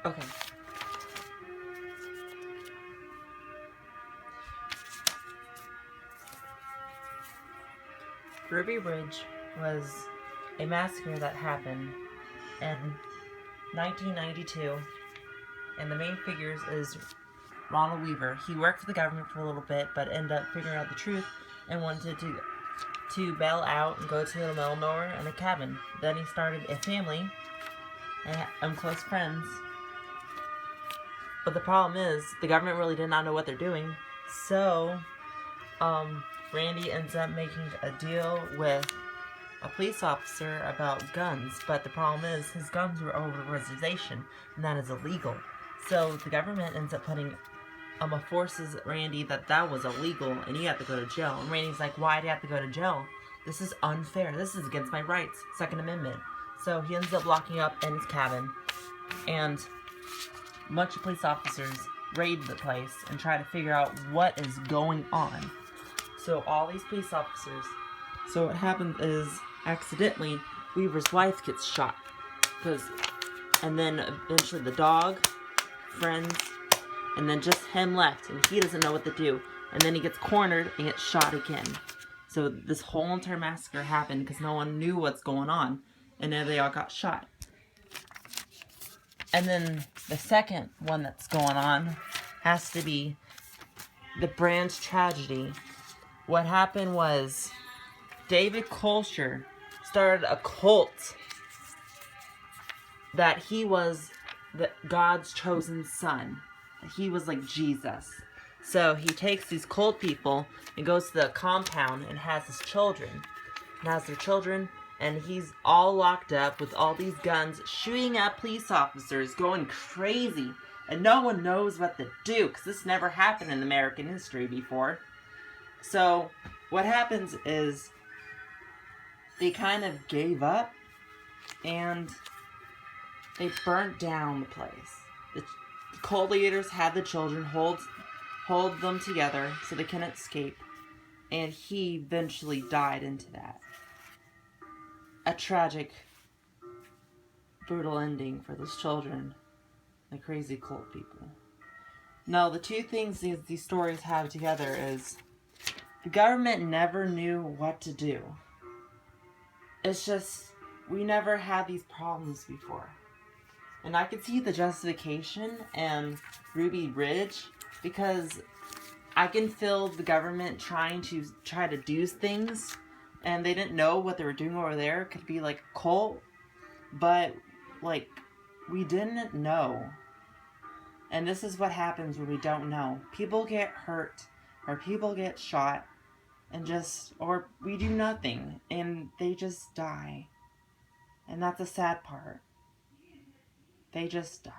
Okay. Ruby Ridge was a massacre that happened in 1992, and the main figures is Ronald Weaver. He worked for the government for a little bit, but ended up figuring out the truth and wanted to bail out and go to the middle of nowhere in a cabin. Then he started a family and close friends. But the problem is, the government really did not know what they're doing, so Randy ends up making a deal with a police officer about guns, but the problem is his guns were over the reservation, and that is illegal. So the government ends up putting forces Randy that was illegal, and he had to go to jail. And Randy's like, why do you have to go to jail? This is unfair. This is against my rights. Second Amendment. So he ends up locking up in his cabin, and a bunch of police officers raid the place and try to figure out what is going on. So all these police officers, so what happens is, accidentally, Weaver's wife gets shot. And then eventually the dog, friends, and then just him left, and he doesn't know what to do. And then he gets cornered and gets shot again. So this whole entire massacre happened because no one knew what's going on, and then they all got shot. And then the second one that's going on has to be the Branch tragedy. What happened was David Kolcher started a cult that he was God's chosen son. He was like Jesus. So he takes these cult people and goes to the compound and has his children. And has their children, and he's all locked up with all these guns, shooting at police officers, going crazy. And no one knows what to do, because this never happened in American history before. So what happens is they kind of gave up, and they burnt down the place. The cult leaders had the children hold them together so they couldn't escape, and he eventually died into that. A tragic, brutal ending for those children, the crazy cult people. Now, the two things these stories have together is the government never knew what to do. It's just, we never had these problems before. And I could see the justification in Ruby Ridge, because I can feel the government trying to do things, and they didn't know what they were doing over there. It could be like a cult, but like, we didn't know. And this is what happens when we don't know. People get hurt, or people get shot, or we do nothing, and they just die. And that's the sad part. They just die.